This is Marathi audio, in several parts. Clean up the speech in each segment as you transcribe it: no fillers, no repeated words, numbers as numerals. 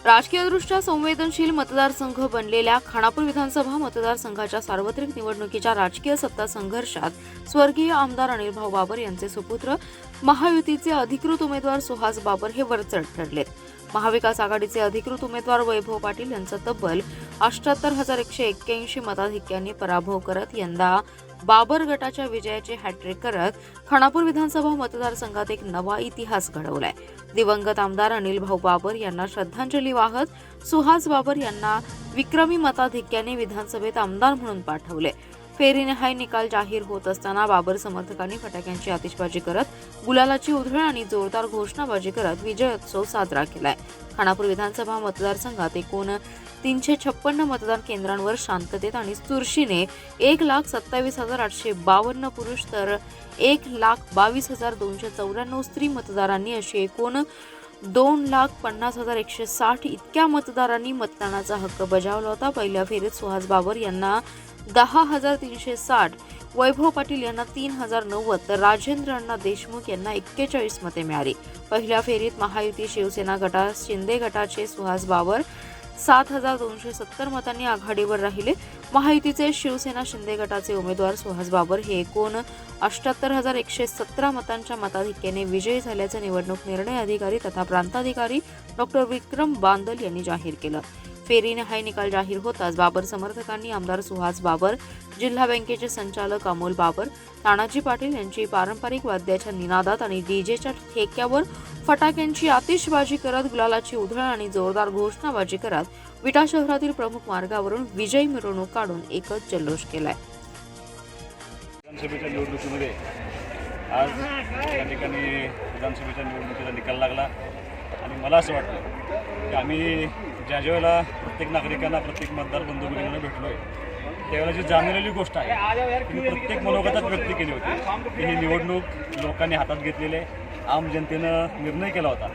राजकीयदृष्ट्या संवेदनशील मतदारसंघ बनलेल्या खानापूर विधानसभा मतदारसंघाच्या सार्वत्रिक निवडणुकीच्या राजकीय सत्ता संघर्षात स्वर्गीय आमदार अनिलभाऊ बाबर यांचे सुपुत्र महायुतीचे अधिकृत उमेदवार सुहास बाबर हे वरचढ ठरलेत। महाविकास आघाडीचे अधिकृत उमेदवार वैभव पाटील यांचा तब्बल 78,181 मताधिक्यांनी पराभव करत यंदा बाबर गटाच्या विजयाचे हॅट्रिक करत खानापूर विधानसभा मतदारसंघात एक नवा इतिहास घडवलाय। दिवंगत आमदार अनिलभाऊ बाबर यांना श्रद्धांजली वाहत सुहास बाबर यांना विक्रमी मताधिक्याने विधानसभेत आमदार म्हणून पाठवले। फेरीनिहाय निकाल जाहीर होत असताना बाबर समर्थकांनी फटाक्यांची आतिषबाजी करत गुलालाची उधळण आणि जोरदार घोषणाबाजी करत विजयोत्सव साजरा केलाय। खानापूर विधानसभा मतदारसंघात एकूण 356 मतदान केंद्रांवर शांततेत आणि चुरशीने 1,27,852 पुरुष तर 1,22,294 स्त्री मतदारांनी अशी एकूण 2,50,160 इतक्या मतदारांनी मतदानाचा हक्क बजावला होता। पहिल्या फेरीत सुहास बाबर यांना 10,360, वैभव पाटील यांना 3,090 तर राजेंद्र अण्णा देशमुख यांना 41 मते मिळाली। पहिल्या फेरीत महायुती शिवसेना गटात शिंदे गटाचे सुहास बाबर 7,270 मतांनी आघाडीवर राहिले। महायुतीचे शिवसेना शिंदे गटाचे उमेदवार सुहास बाबर हे एकूण 78,117 मतांच्या मताधिक्याने विजयी झाल्याचे निवडणूक निर्णय अधिकारी तथा प्रांताधिकारी डॉ. विक्रम बांदल यांनी जाहीर केलं। फेरीनिहाय निकाल जाहीर होताच बाबर समर्थकांनी आमदार सुहास बाबर, जिल्हा बँकेचे संचालक अमोल बाबर, तानाजी पाटील यांची पारंपरिक वाद्याच्या निनादात आणि डीजेच्या ठेक्यावर फटाक्यांची आतिषबाजी करत गुलालाची उधळण आणि जोरदार घोषणाबाजी करत विटा शहरातील प्रमुख मार्गावरून विजयी मिरवणूक काढून एकच जल्लोष केलाय। विधानसभेच्या निवडणुकीमध्ये आज या ठिकाणी विधानसभेच्या निवडणुकीचा निकाल लागला आणि मला असं वाटतं की आम्ही ज्या वेळेला प्रत्येक नागरिकांना, प्रत्येक मतदार बंधू भगिनींना भेटलोय त्यावेळेला जी जाणवलेली गोष्ट आहे ती प्रत्येक मनोगतात व्यक्त केली होती की ही निवडणूक लोकांनी हातात घेतलेली आहे। आम जनतेनं निर्णय केला होता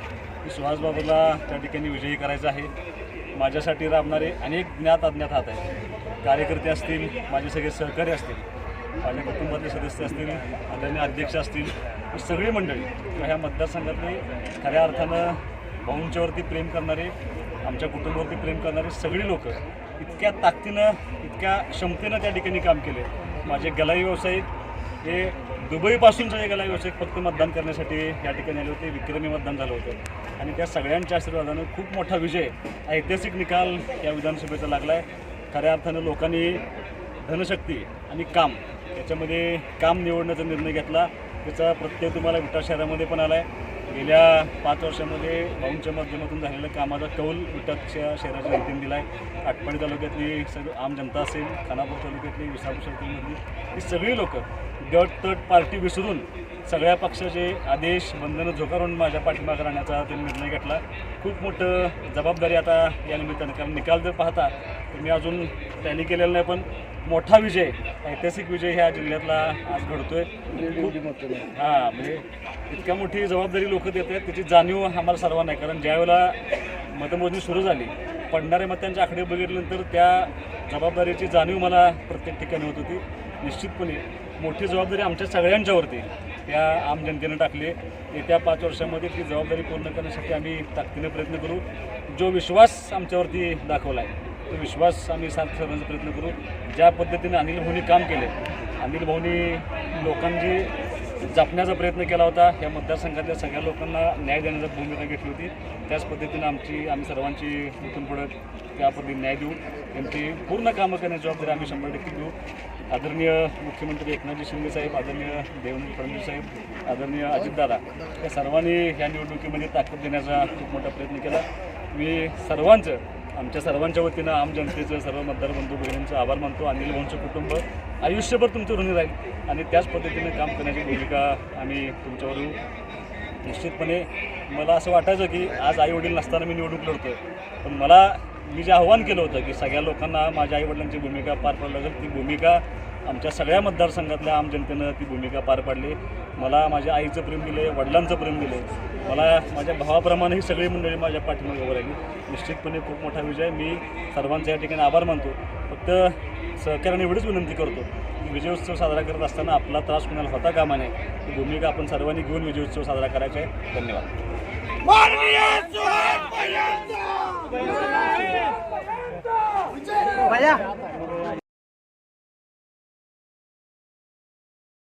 की सुहास बाबरला त्या ठिकाणी विजयी करायचं आहे। माझ्यासाठी राबणारे अनेक ज्ञात अज्ञात हात आहेत, कार्यकर्ते असतील, माझे सगळे सहकारी असतील, माझ्या कुटुंबातले सदस्य असतील, आदरणीय अध्यक्ष असतील, सगळी मंडळी ह्या मतदारसंघातली खऱ्या अर्थानं भाऊंच्यावरती प्रेम करणारे, आमच्या कुटुंबावरती प्रेम करणारे सगळी लोक इतक्या ताकदीनं, इतक्या क्षमतेनं त्या ठिकाणी काम केले। माझे गलाई व्यावसायिक हे दुबईपासूनचे जे गलाई व्यावसायिक फक्त मतदान करण्यासाठी या ठिकाणी आले होते। विक्रमी मतदान झालं होतं आणि त्या सगळ्यांच्या आशीर्वादानं खूप मोठा विजय, ऐतिहासिक निकाल या विधानसभेचा लागला आहे। खऱ्या अर्थानं लोकांनी धनशक्ती आणि काम याच्यामध्ये काम निवडण्याचा निर्णय घेतला, त्याचा प्रत्यय तुम्हाला विटा शहरामध्ये पण आला आहे। गेल्या 5 वर्षामध्ये भाऊंच्या माध्यमातून झालेल्या कामाचा कौल विटाच्या शहराच्या जनतेने दिला आहे। आटपाडी तालुक्यातली सगळी आम जनता असेल, खानापूर तालुक्यातली, विसापूर सर्कलमधली ही सगळी लोक गट तट पार्टी विसरून सगळ्या पक्षाचे आदेश बंधनं झोकारून माझ्या पाठीमागे राहण्याचा त्यांनी निर्णय घेतला। खूप मोठं जबाबदारी आता या निमित्तानं, कारण निकाल जर पाहता तर मी अजून टॅली केलेला नाही, पण मोठा विजय, ऐतिहासिक विजय ह्या जिल्ह्यातला आज घडतोय। म्हणजे इतक्या मोठी जबाबदारी लोक देत आहेत त्याची जाणीव आम्हाला सर्वांना आहे। कारण ज्यावेळेला मतमोजणी सुरू झाली, पडणाऱ्या मतांच्या आकडे बघितल्यानंतर त्या जबाबदारीची जाणीव मला प्रत्येक ठिकाणी होत होती। निश्चितपणे मोठी जबाबदारी आमच्या सगळ्यांच्यावरती त्या आम जनतेनं टाकली। येत्या 5 वर्षामध्ये ती जबाबदारी पूर्ण करण्यासाठी आम्ही ताकदीने प्रयत्न करू। जो विश्वास आमच्यावरती दाखवला आहे तो विश्वास आम्ही साथ करण्याचा प्रयत्न करू। ज्या पद्धतीने अनिल भाऊंनी काम केले, अनिल भाऊंनी लोकांची जपण्याचा प्रयत्न केला होता, या मतदारसंघातल्या सगळ्या लोकांना न्याय देण्याची भूमिका घेतली होती, त्याच पद्धतीनं आम्ही सर्वांची इथून पुढे त्या पद्धतीने न्याय देऊ, त्यांची पूर्ण कामं करण्याची जबाबदारी आम्ही 100% घेऊ। आदरणीय मुख्यमंत्री एकनाथजी शिंदे साहेब, आदरणीय देवेंद्र फडणवीस साहेब, आदरणीय अजितदादा या सर्वांनी ह्या निवडणुकीमध्ये ताकद देण्याचा खूप मोठा प्रयत्न केला। मी सर्वांचं, आमच्या सर्वांच्या वतीनं आम जनतेचं, सर्व मतदार बंधू भगिनींचं आभार मानतो। अनिल भाऊंचं कुटुंब आयुष्यभर तुमचं ऋणी राहील आणि त्याच पद्धतीने काम करण्याची भूमिका आम्ही तुमच्यावर येऊ। निश्चितपणे मला असं वाटायचं की आज आईवडील नसताना मी निवडणूक लढतोय, पण मी जे आव्हान केलं होतं की सगळ्या लोकांना माझ्या आईवडिलांची भूमिका पार पाडावी लागेल, ती भूमिका आमच्या सगळ्या मतदारसंघातल्या आम जनतेनं ती भूमिका पार पाडली। मला माझ्या आईचं प्रेम दिलं, वडिलांचं प्रेम दिलं, मला माझ्या भावाप्रमाणे ही सगळी मंडळी माझ्या पाठीमागे उभं राहिली। निश्चितपणे खूप मोठा विजय। मी सर्वांचा या ठिकाणी आभार मानतो। फक्त सहकार्याने एवढीच विनंती करतो की विजयोत्सव साजरा करत असताना आपला त्रास कोणाला होता कामा नये, ही भूमिका आपण सर्वांनी घेऊन विजयोत्सव साजरा करायचा आहे। धन्यवाद।